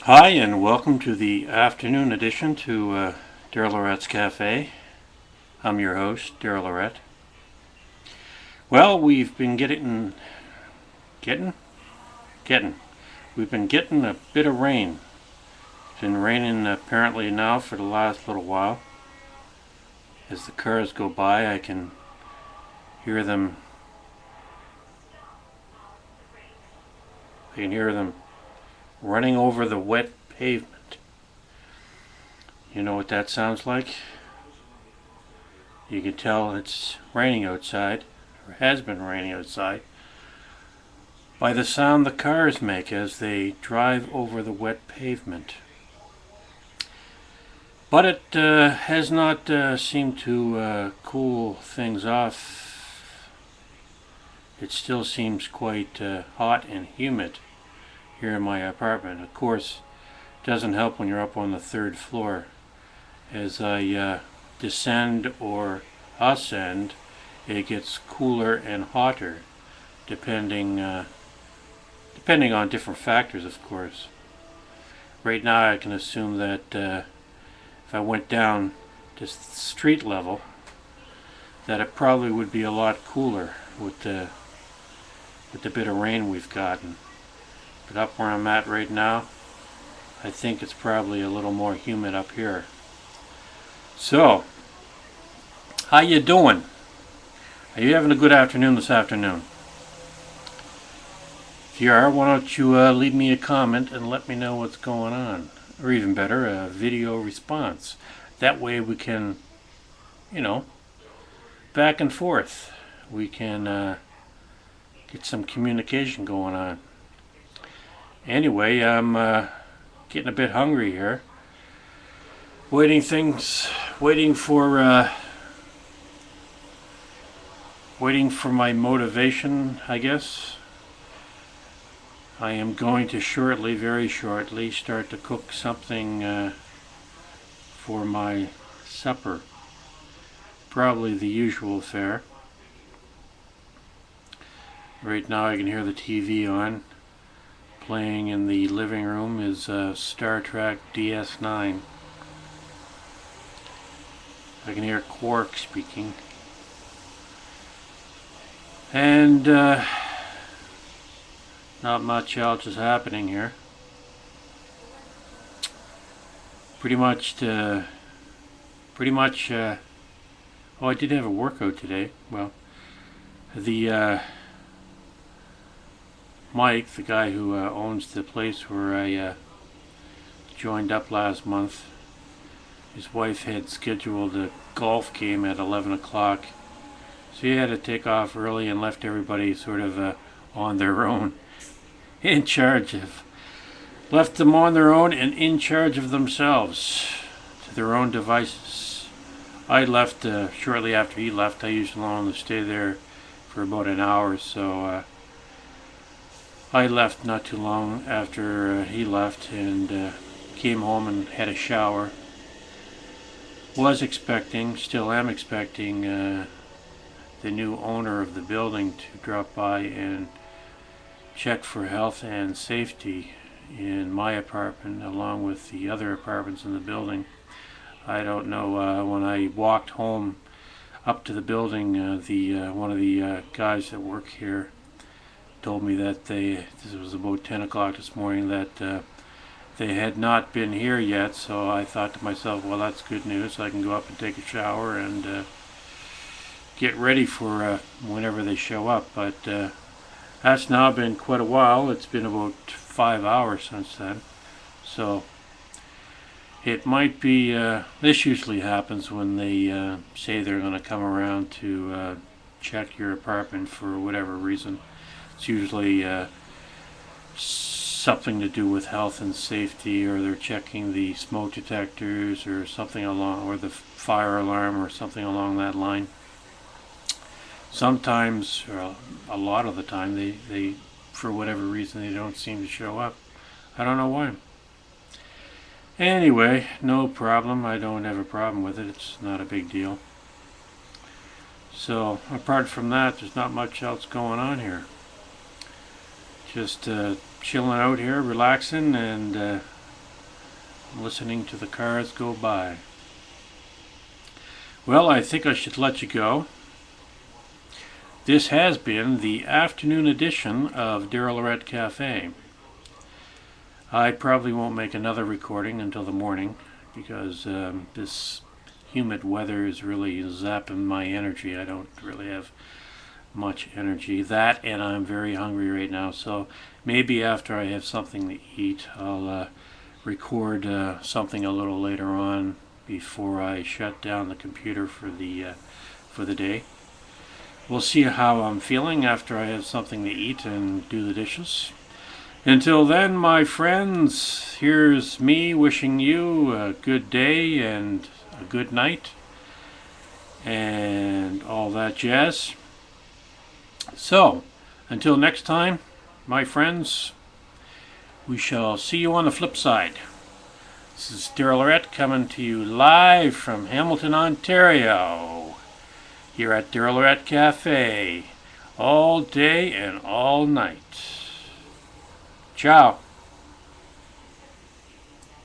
Hi, and welcome to the afternoon edition to Daryllorette's Cafe. I'm your host, Daryllorette. Well, we've been getting. We've been getting a bit of rain. It's been raining apparently now for the last little while. As the cars go by, I can hear them. Running over the wet pavement. You know what that sounds like? You can tell it's raining outside, or has been raining outside, by the sound the cars make as they drive over the wet pavement. But it has not seemed to cool things off. It still seems quite hot and humid here in my apartment. Of course, it doesn't help when you're up on the third floor. As I descend or ascend, it gets cooler and hotter, depending on different factors, of course. Right now, I can assume that if I went down to street level, that it probably would be a lot cooler with the bit of rain we've gotten. But up where I'm at right now, I think it's probably a little more humid up here. So, how you doing? Are you having a good afternoon this afternoon? If you are, why don't you leave me a comment and let me know what's going on. Or even better, a video response. That way we can, back and forth. We can get some communication going on. Anyway, I'm getting a bit hungry here. Waiting for my motivation, I guess. I am going to very shortly, start to cook something for my supper. Probably the usual fare. Right now I can hear the TV on. Playing in the living room is Star Trek DS9. I can hear Quark speaking. And not much else is happening here. Pretty much, oh, I did have a workout today. Well, the Mike, the guy who owns the place where I joined up last month, his wife had scheduled a golf game at 11 o'clock. So he had to take off early and left everybody sort of on their own, left them on their own and in charge of themselves, to their own devices. I left shortly after he left. I usually only stay there for about an hour, so I left not too long after he left and came home and had a shower. Still am expecting the new owner of the building to drop by and check for health and safety in my apartment along with the other apartments in the building. I don't know, when I walked home up to the building, one of the guys that work here told me that this was about 10 o'clock this morning, that they had not been here yet. So I thought to myself, well, that's good news. I can go up and take a shower and get ready for whenever they show up. But that's now been quite a while. It's been about 5 hours since then. So it might be, this usually happens when they say they're going to come around to check your apartment for whatever reason. It's usually something to do with health and safety, or they're checking the smoke detectors or something or the fire alarm or something along that line. Sometimes, or a lot of the time, they for whatever reason, they don't seem to show up. I don't know why. Anyway, no problem. I don't have a problem with it. It's not a big deal. So, apart from that, there's not much else going on here. Just chilling out here, relaxing, and listening to the cars go by. Well, I think I should let you go. This has been the afternoon edition of Daryllorette Cafe. I probably won't make another recording until the morning because this humid weather is really zapping my energy. I don't really have much energy. That, and I'm very hungry right now, so maybe after I have something to eat, I'll record something a little later on before I shut down the computer for the day. We'll see how I'm feeling after I have something to eat and do the dishes. Until then, my friends, here's me wishing you a good day and a good night and all that jazz. So, until next time, my friends, we shall see you on the flip side. This is Daryllorette coming to you live from Hamilton, Ontario, here at Daryllorette Cafe, all day and all night. Ciao.